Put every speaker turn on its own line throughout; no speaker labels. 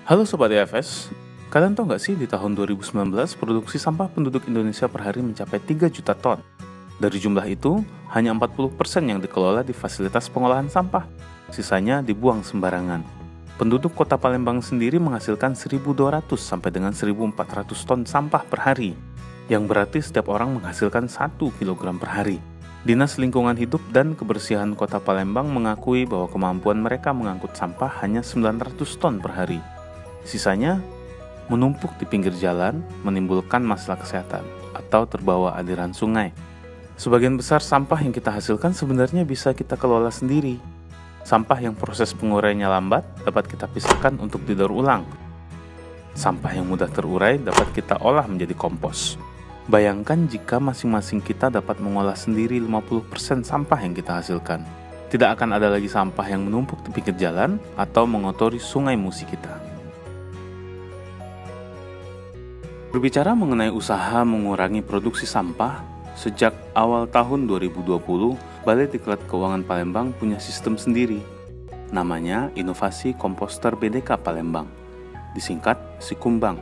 Halo Sobat EFS, kalian tahu nggak sih di tahun 2019 produksi sampah penduduk Indonesia per hari mencapai 3 juta ton. Dari jumlah itu, hanya 40% yang dikelola di fasilitas pengolahan sampah, sisanya dibuang sembarangan. Penduduk kota Palembang sendiri menghasilkan 1.200 sampai dengan 1.400 ton sampah per hari, yang berarti setiap orang menghasilkan 1 kg per hari. Dinas Lingkungan Hidup dan Kebersihan Kota Palembang mengakui bahwa kemampuan mereka mengangkut sampah hanya 900 ton per hari. Sisanya menumpuk di pinggir jalan, menimbulkan masalah kesehatan, atau terbawa aliran sungai. Sebagian besar sampah yang kita hasilkan sebenarnya bisa kita kelola sendiri. Sampah yang proses penguraiannya lambat dapat kita pisahkan untuk didaur ulang. Sampah yang mudah terurai dapat kita olah menjadi kompos. Bayangkan jika masing-masing kita dapat mengolah sendiri 50% sampah yang kita hasilkan. Tidak akan ada lagi sampah yang menumpuk di pinggir jalan atau mengotori sungai musi kita. Berbicara mengenai usaha mengurangi produksi sampah, sejak awal tahun 2020, Balai Diklat Keuangan Palembang punya sistem sendiri. Namanya Inovasi Komposter BDK Palembang, disingkat Sikumbang.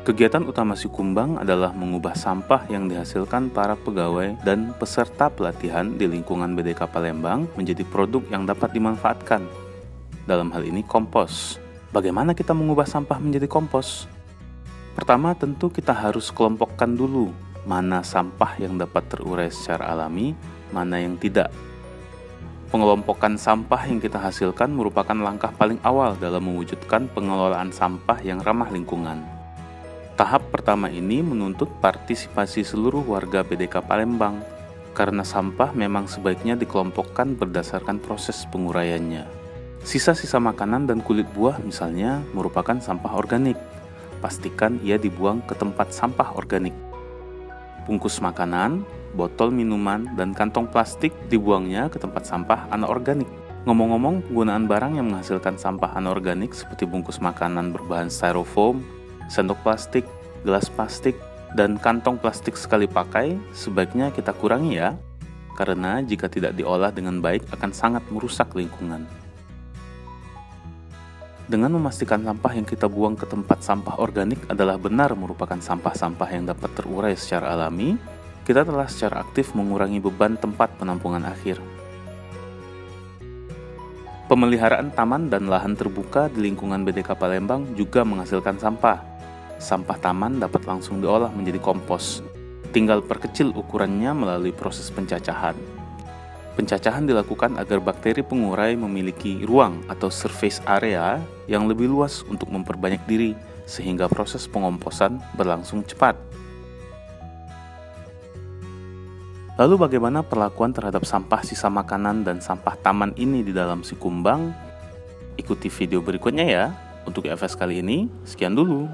Kegiatan utama Sikumbang adalah mengubah sampah yang dihasilkan para pegawai dan peserta pelatihan di lingkungan BDK Palembang menjadi produk yang dapat dimanfaatkan. Dalam hal ini kompos. Bagaimana kita mengubah sampah menjadi kompos? Pertama, tentu kita harus kelompokkan dulu mana sampah yang dapat terurai secara alami, mana yang tidak. Pengelompokan sampah yang kita hasilkan merupakan langkah paling awal dalam mewujudkan pengelolaan sampah yang ramah lingkungan. Tahap pertama ini menuntut partisipasi seluruh warga BDK Palembang, karena sampah memang sebaiknya dikelompokkan berdasarkan proses penguraiannya. Sisa-sisa makanan dan kulit buah misalnya merupakan sampah organik. Pastikan ia dibuang ke tempat sampah organik. Bungkus makanan, botol minuman, dan kantong plastik dibuangnya ke tempat sampah anorganik. Ngomong-ngomong, penggunaan barang yang menghasilkan sampah anorganik seperti bungkus makanan berbahan styrofoam, sendok plastik, gelas plastik, dan kantong plastik sekali pakai sebaiknya kita kurangi ya, karena jika tidak diolah dengan baik akan sangat merusak lingkungan. Dengan memastikan sampah yang kita buang ke tempat sampah organik adalah benar merupakan sampah-sampah yang dapat terurai secara alami, kita telah secara aktif mengurangi beban tempat penampungan akhir. Pemeliharaan taman dan lahan terbuka di lingkungan BDK Palembang juga menghasilkan sampah. Sampah taman dapat langsung diolah menjadi kompos, tinggal perkecil ukurannya melalui proses pencacahan. Pencacahan dilakukan agar bakteri pengurai memiliki ruang atau surface area yang lebih luas untuk memperbanyak diri, sehingga proses pengomposan berlangsung cepat. Lalu bagaimana perlakuan terhadap sampah sisa makanan dan sampah taman ini di dalam Sikumbang? Ikuti video berikutnya ya. Untuk EFS kali ini, sekian dulu.